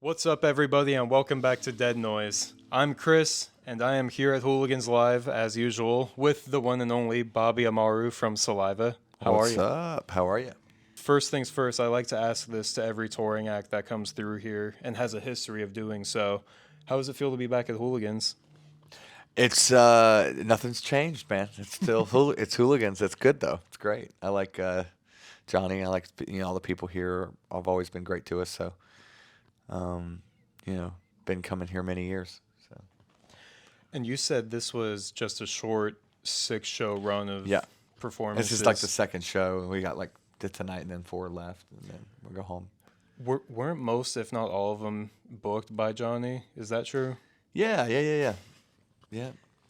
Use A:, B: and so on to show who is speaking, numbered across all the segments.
A: What's up, everybody, and welcome back to Dead Noise. I'm Chris, and I am here at Hooligans Live, as usual, with the one and only Bobby Amaru from Saliva. How are you?
B: What's up? How are you?
A: First things first, I like to ask this to every touring act that comes through here and has a history of doing so. How does it feel to be back at Hooligans?
B: It's nothing's changed, man. It's still it's Hooligans. It's good though. It's great. I like Johnny. I like all the people here have always been great to us. So, been coming here many years. So
A: And you said this was just a short 6-show run of
B: yeah,
A: performances.
B: this is like the second show. We got like tonight and then 4 left, and then we'll go home.
A: Weren't most, if not all of them, booked by Johnny? Is that true?
B: Yeah.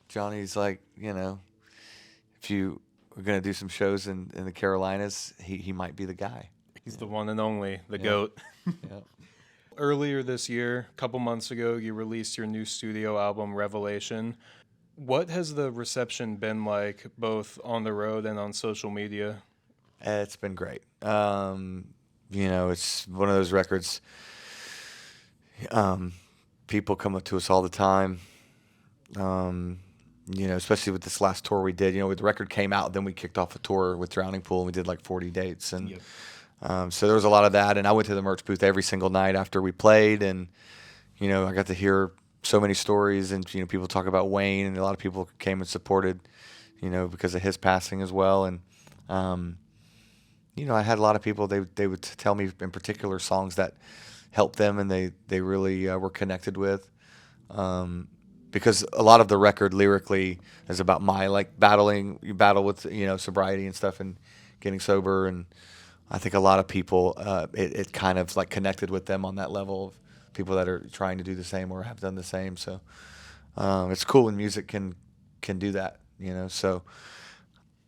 B: Johnny's like, if you were gonna do some shows in the Carolinas, he might be the guy.
A: He's the one and only, the GOAT.
B: Yeah.
A: Earlier this year, a couple months ago, you released your new studio album, Revelation. What has the reception been like, both on the road and on social media?
B: It's been great. It's one of those records. People come up to us all the time. Especially with this last tour we did. The record came out, then we kicked off a tour with Drowning Pool, and we did like 40 dates, and
A: Yep.
B: so there was a lot of that. And I went to the merch booth every single night after we played, and I got to hear so many stories, and people talk about Wayne, and a lot of people came and supported, because of his passing as well, and I had a lot of people. They would tell me in particular songs that helped them, and they really were connected with. Because a lot of the record lyrically is about my you battle with sobriety and stuff and getting sober, and I think a lot of people it kind of like connected with them on that level of people that are trying to do the same or have done the same. So it's cool when music can do that, So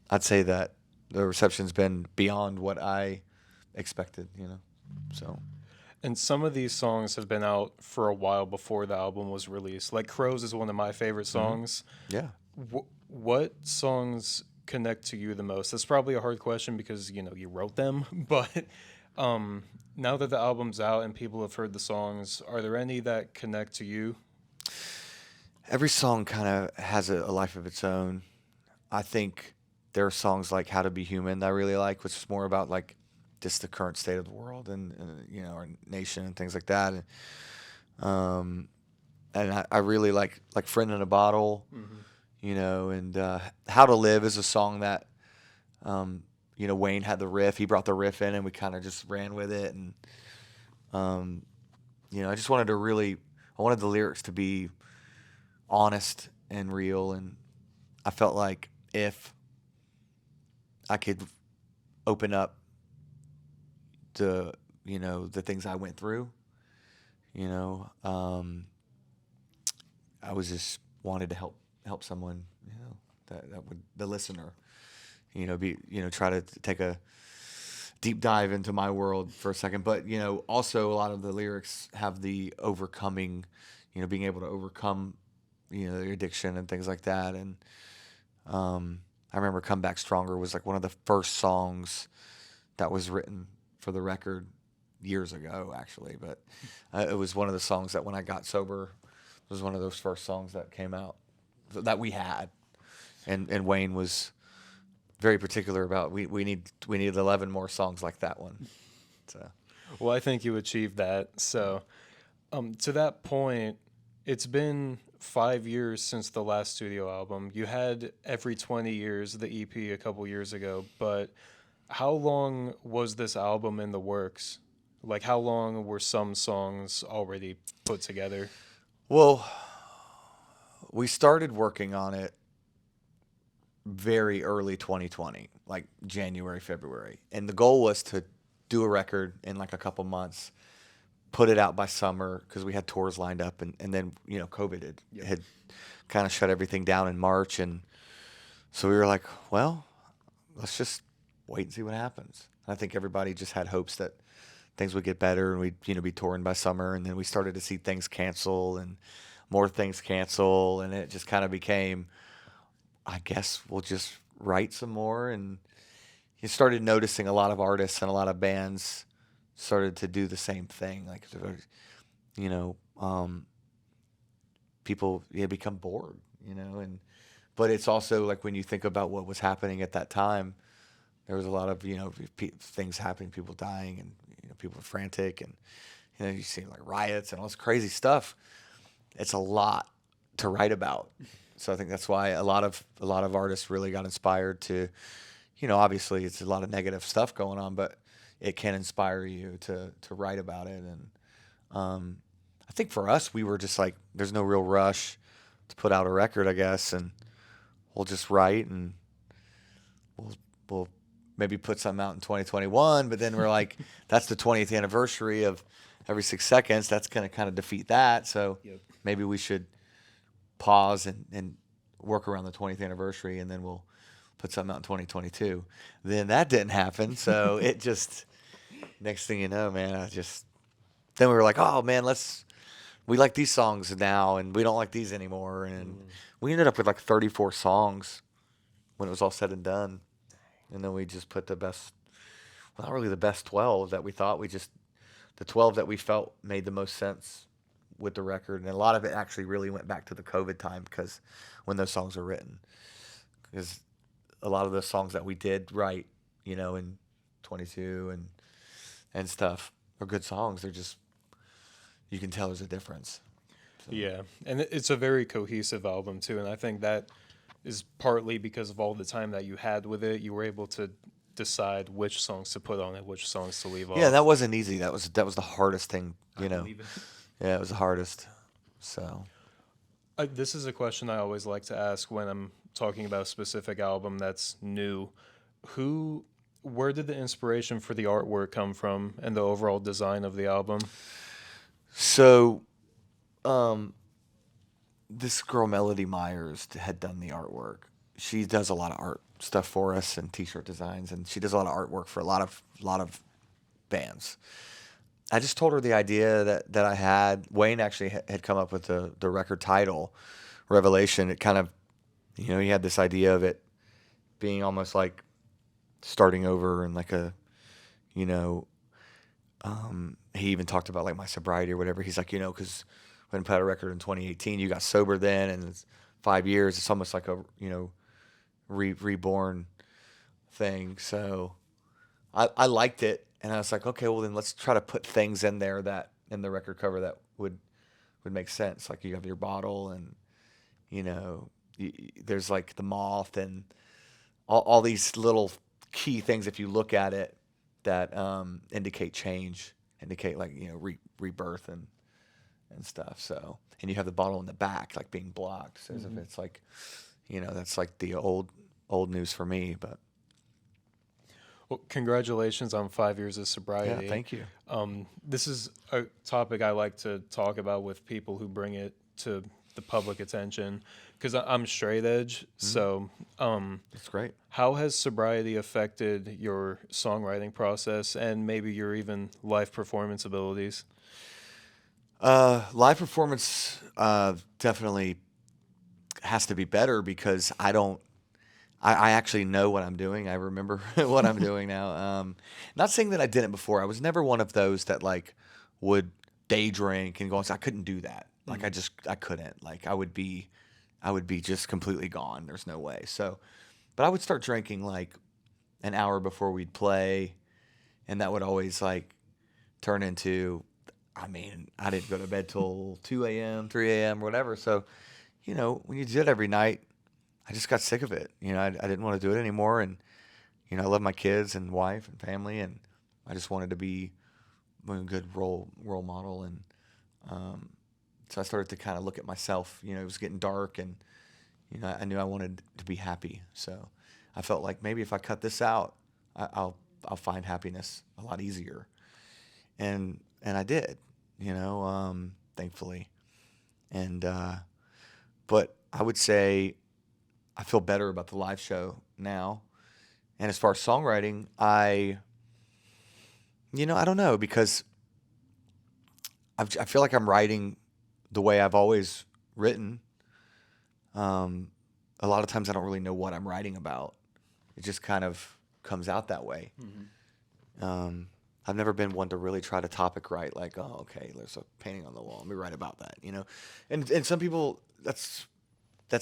B: I'd say that the reception's been beyond what I expected, So.
A: And some of these songs have been out for a while before the album was released. Like Crows is one of my favorite songs.
B: Yeah.
A: What songs connect to you the most? That's probably a hard question because, you wrote them. But now that the album's out and people have heard the songs, are there any that connect to you?
B: Every song kind of has a life of its own. I think there are songs like How to Be Human that I really like, which is more about like just the current state of the world and our nation and things like that. And I really like Friend in a Bottle, and How to Live is a song that, Wayne had the riff. He brought the riff in and we kind of just ran with it. And, I just wanted I wanted the lyrics to be honest and real. And I felt like if I could open up the things I went through, I was just wanted to help someone, that would, the listener, try to take a deep dive into my world for a second. But, also a lot of the lyrics have the overcoming, being able to overcome, the addiction and things like that. And I remember Come Back Stronger was like one of the first songs that was written for the record years ago, actually, but it was one of the songs that when I got sober was one of those first songs that came out that we had, and Wayne was very particular about we need 11 more songs like that one. So,
A: Well, I think you achieved that. So, to that point, it's been 5 years since the last studio album. You had Every 20 Years, the EP, a couple years ago, but how long was this album in the works? Like, how long were some songs already put together?
B: well, we started working on it very early 2020, like January, February, and the goal was to do a record in like a couple months, put it out by summer because we had tours lined up, and then COVID had kind of shut everything down in March, and so we were like, well, let's just wait and see what happens. I think everybody just had hopes that things would get better and we'd be touring by summer, and then we started to see things cancel and more things cancel, and it just kind of became, I guess we'll just write some more. And you started noticing a lot of artists and a lot of bands started to do the same thing. Like you know, people become bored, you know, and but it's also like when you think about what was happening at that time, there was a lot of, you know, things happening, people dying, and you know, people were frantic, and you know, you see like riots and all this crazy stuff. It's a lot to write about. So I think that's why a lot of artists really got inspired to, you know, obviously it's a lot of negative stuff going on, but it can inspire you to write about it. And I think for us, we were just like, there's no real rush to put out a record, I guess, and we'll just write, and we'll maybe put something out in 2021. But then we're like, that's the 20th anniversary of Every 6 Seconds. That's going to kind of defeat that. So maybe we should pause and work around the 20th anniversary, and then we'll put something out in 2022. Then that didn't happen. So it just, next thing you know, man, then we were like, oh man, we like these songs now, and we don't like these anymore. And we ended up with like 34 songs when it was all said and done. And then we just put the best, well, not really the best 12 that we thought, the 12 that we felt made the most sense with the record. And a lot of it actually really went back to the COVID time, because when those songs were written, because a lot of the songs that we did write, you know, in 22 and stuff are good songs. They're just, you can tell there's a difference. So.
A: Yeah, and it's a very cohesive album too, and I think that is partly because of all the time that you had with it. You were able to decide which songs to put on it, which songs to leave off.
B: Yeah, that wasn't easy. That was the hardest thing, you know. Yeah, it was the hardest. So
A: this is a question I always like to ask when I'm talking about a specific album that's new. Where did the inspiration for the artwork come from, and the overall design of the album?
B: So, this girl Melody Myers had done the artwork. She does a lot of art stuff for us and T-shirt designs, and she does a lot of artwork for a lot of bands. I just told her the idea that I had. Wayne actually had come up with the record title, Revelation. It kind of, you know, he had this idea of it being almost like starting over and like a, you know, he even talked about like my sobriety or whatever. He's like, you know, because when I put out a record in 2018, you got sober then, and it's 5 years. It's almost like a, you know, reborn thing. So I liked it, and I was like, okay, well then let's try to put things in there that in the record cover that would make sense. Like you have your bottle, and you know, there's like the moth and all these little key things if you look at it that indicate change, indicate like, you know, rebirth and stuff. So, and you have the bottle in the back like being blocked, so as if it's like, you know, that's like the old news for me. But
A: well, congratulations on 5 years of sobriety.
B: yeah, thank you.
A: This is a topic I like to talk about with people who bring it to the public attention, because I'm straight edge. So
B: That's great.
A: how has sobriety affected your songwriting process and maybe your even live performance abilities?
B: Live performance definitely has to be better, because I actually know what I'm doing. I remember what I'm doing now. Not saying that I didn't before. I was never one of those that like would day drink and go on. I couldn't do that. Like I couldn't. Like I would be just completely gone. There's no way. So, but I would start drinking like an hour before we'd play, and that would always like turn into, I mean, I didn't go to bed till 2 a.m., 3 a.m., whatever. So, you know, when you do it every night, I just got sick of it. You know, I didn't want to do it anymore. And, you know, I love my kids and wife and family, and I just wanted to be a good role model. And so I started to kind of look at myself. You know, it was getting dark, and, you know, I knew I wanted to be happy. So I felt like maybe if I cut this out, I'll find happiness a lot easier. And I did, you know, thankfully. And but I would say I feel better about the live show now. And as far as songwriting, I don't know, because I feel like I'm writing the way I've always written. A lot of times I don't really know what I'm writing about. It just kind of comes out that way. I've never been one to really try to topic write, like, oh, okay, there's a painting on the wall. Let me write about that, you know. And some people, that's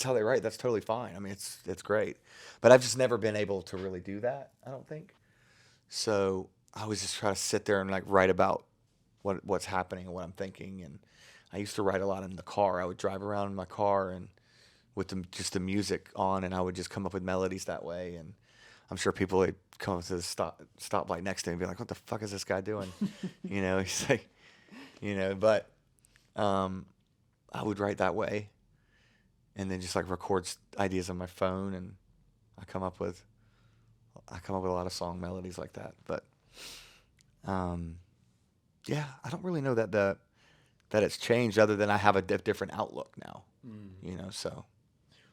B: how they write. That's totally fine. I mean, it's great. But I've just never been able to really do that, I don't think. So I always just try to sit there and like write about what's happening and what I'm thinking. And I used to write a lot in the car. I would drive around in my car and with just the music on, and I would just come up with melodies that way. And I'm sure people would come up to the stoplight next to me and be like, "What the fuck is this guy doing?" You know, he's like, you know. But I would write that way, and then just like record ideas on my phone, and I come up with a lot of song melodies like that. But yeah, I don't really know that it's changed, other than I have a different outlook now. You know, so.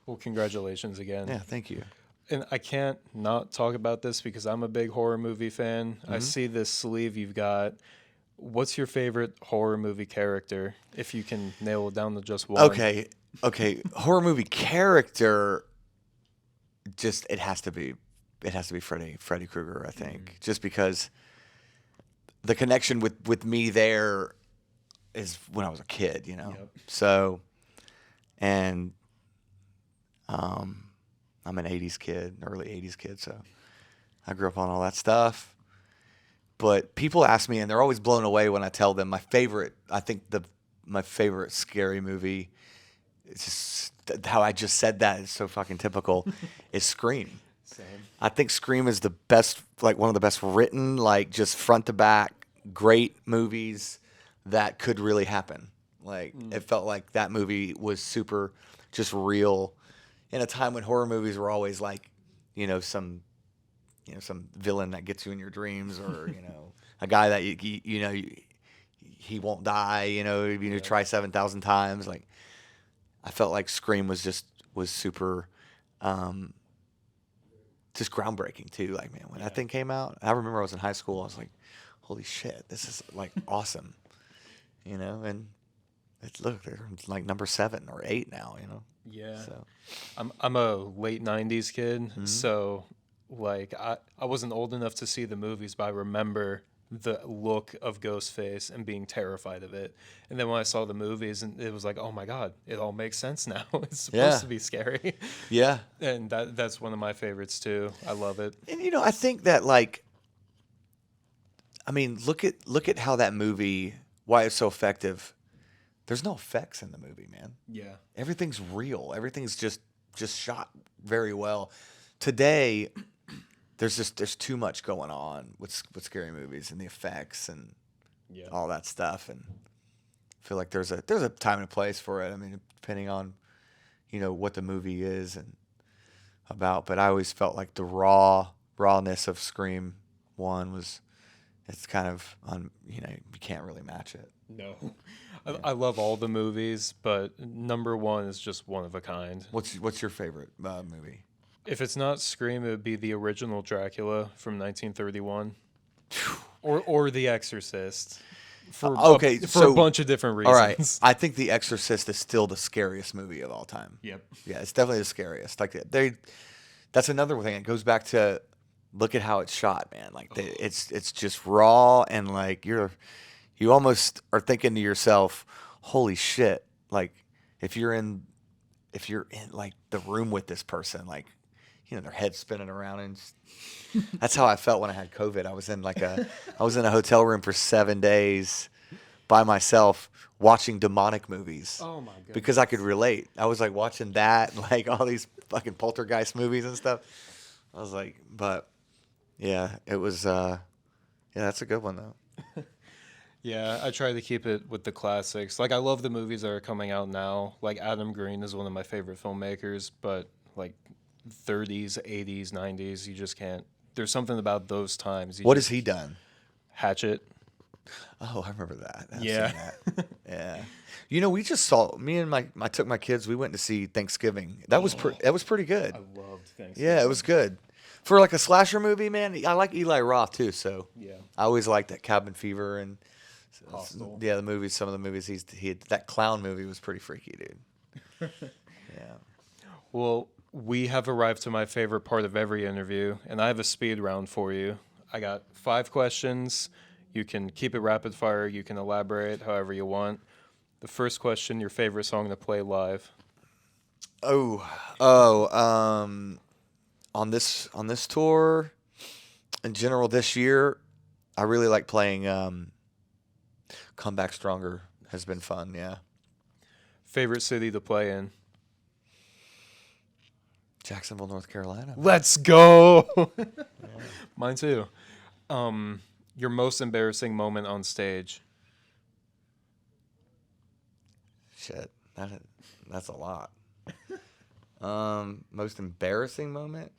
A: Well, congratulations again.
B: Yeah, thank you.
A: And I can't not talk about this because I'm a big horror movie fan. I see this sleeve you've got. What's your favorite horror movie character, if you can nail it down to just one?
B: Okay. Horror movie character, just it has to be Freddy Krueger, I think. Just because the connection with me there is when I was a kid, you know. Yep. So, and I'm an 80s kid, early 80s kid, so I grew up on all that stuff. But people ask me, and they're always blown away when I tell them my favorite scary movie, it's just how I just said that is so fucking typical, is Scream.
A: Same.
B: I think Scream is the best, like one of the best written, like just front to back, great movies that could really happen. Like it felt like that movie was super just real in a time when horror movies were always like, some villain that gets you in your dreams, or, a guy that he won't die, try 7,000 times. Like I felt like Scream was super, just groundbreaking too. Like, man, when that thing came out, I remember I was in high school. I was like, holy shit, this is like awesome, and look, they're like number 7 or 8 now,
A: Yeah.
B: So
A: I'm a late 90s kid, so like I wasn't old enough to see the movies, but I remember the look of Ghostface and being terrified of it. And then when I saw the movies, and it was like, oh my God, it all makes sense now. It's supposed to be scary.
B: Yeah.
A: And that's one of my favorites too. I love it.
B: And I think that look at how that movie, why it's so effective. There's no effects in the movie, man.
A: Yeah.
B: Everything's real. Everything's just shot very well. Today, there's too much going on with scary movies and the effects and all that stuff. And I feel like there's a time and a place for it. I mean, depending on, what the movie is and about. But I always felt like the rawness of Scream 1 it's kind of you can't really match it.
A: No. I love all the movies, but number 1 is just one of a kind.
B: What's your favorite movie?
A: If it's not Scream, it would be the original Dracula from 1931, or The Exorcist. For a bunch of different reasons.
B: All right, I think The Exorcist is still the scariest movie of all time.
A: Yep. Yeah,
B: it's definitely the scariest. Like that's another thing. It goes back to look at how it's shot, man. Like it's just raw, and like you almost are thinking to yourself, holy shit, like if you're in like the room with this person, like their head's spinning around, and that's how I felt when I had COVID. I was in a hotel room for 7 days by myself watching demonic movies.
A: Oh my god.
B: Because I could relate. I was like watching that, like all these fucking poltergeist movies and stuff. I was like, but yeah, it was that's a good one though.
A: Yeah, I try to keep it with the classics. Like, I love the movies that are coming out now. Like, Adam Green is one of my favorite filmmakers, but, like, 30s, 80s, 90s, you just can't. There's something about those times.
B: What has he done?
A: Hatchet.
B: Oh, I remember that. I've
A: seen
B: that. Yeah. We just saw, I took my kids, we went to see Thanksgiving. That was pretty good.
A: I loved Thanksgiving.
B: Yeah, it was good. For, like, a slasher movie, man, I like Eli Roth, too, so.
A: Yeah.
B: I always liked that Cabin Fever and...
A: Hostel.
B: Yeah, the movies. Some of the movies he had, that clown movie was pretty freaky, dude. Yeah.
A: Well, we have arrived to my favorite part of every interview, and I have a speed round for you. I got 5 questions. You can keep it rapid fire. You can elaborate however you want. The first question, your favorite song to play live?
B: On this tour, in general this year, I really like playing Come Back Stronger. Has been fun, yeah.
A: Favorite city to play in?
B: Jacksonville, North Carolina.
A: Let's go. Mine too. Your most embarrassing moment on stage?
B: Shit, that's a lot. Most embarrassing moment?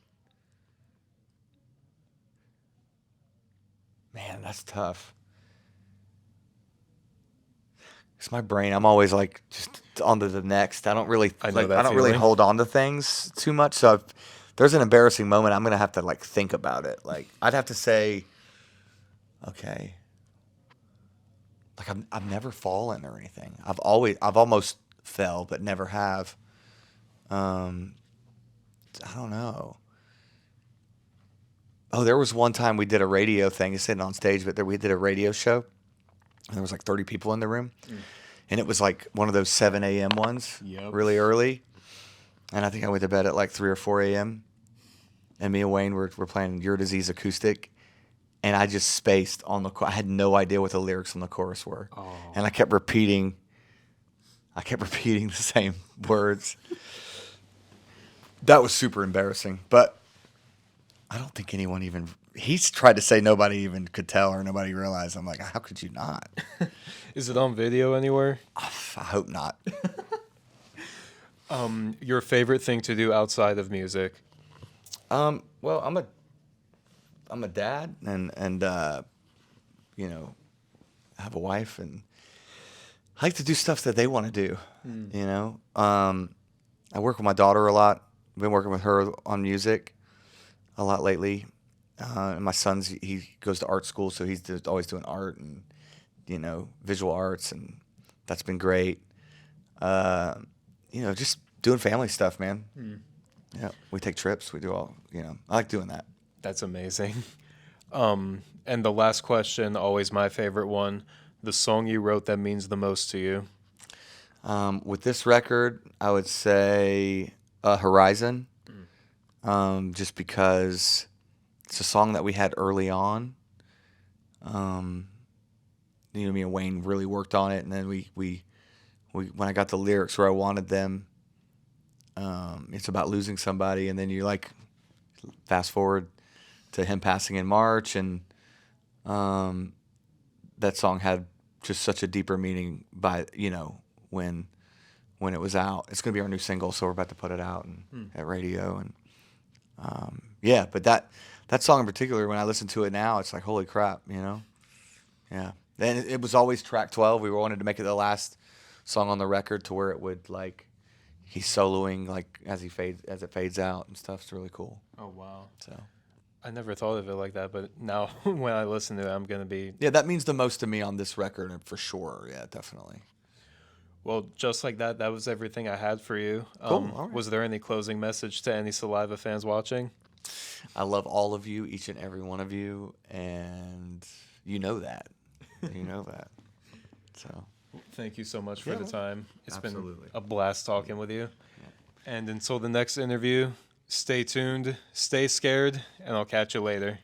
B: Man, that's tough. It's my brain. I'm always like just on to the next. I don't really
A: I know that
B: I don't really
A: feeling.
B: hold on to things too much. So if there's an embarrassing moment, I'm gonna have to like think about it. Like I'd have to say, okay, like I've never fallen or anything. I've almost fell, but never have. I don't know. Oh, there was one time we did a radio thing, sitting on stage, but we did a radio show, and there was like 30 people in the room, and it was like one of those 7 a.m. ones,
A: Yep.
B: really early, and I think I went to bed at like 3 or 4 a.m., and me and Wayne were playing Your Disease acoustic, and I just spaced on the I had no idea what the lyrics on the chorus were, and I kept repeating the same words. That was super embarrassing, but I don't think anyone even. He's tried to say nobody even could tell or nobody realized. I'm like, how could you not?
A: Is it on video anywhere?
B: I hope not.
A: Your favorite thing to do outside of music?
B: Well, I'm a dad and you know, I have a wife and I like to do stuff that they want to do. You know, I work with my daughter a lot. I've been working with her on music a lot lately. And my son's, he goes to art school, so he's always doing art and, you know, visual arts, and that's been great. You know, just doing family stuff, man. Yeah, we take trips. We do all, you know, I like doing that.
A: That's amazing. And the last question, always my favorite one, the song you wrote that means the most to you?
B: With this record, I would say Horizon, just because it's a song that we had early on. You know, me and Wayne really worked on it, and then we when I got the lyrics where I wanted them, it's about losing somebody, and then you like fast forward to him passing in March, and that song had just such a deeper meaning by, you know, when it was out. It's gonna be our new single, so we're about to put it out at radio, and yeah, but that song in particular, when I listen to it now, it's like, holy crap, you know? Yeah. And it was always track 12. We wanted to make it the last song on the record to where it would, like, he's soloing, like, as it fades out and stuff. It's really cool.
A: Oh, wow.
B: So
A: I never thought of it like that, but now when I listen to it, I'm going to be...
B: yeah, that means the most to me on this record, for sure. Yeah, definitely.
A: Well, just like that, that was everything I had for you.
B: Cool. All right.
A: Was there any closing message to any Saliva fans watching?
B: I love all of you, each and every one of you, and you know that. You know that. So
A: Thank you so much for
B: Yeah,
A: the
B: man.
A: time. It's
B: Absolutely.
A: been a blast talking with you. And until the next interview, stay tuned, stay scared, and I'll catch you later.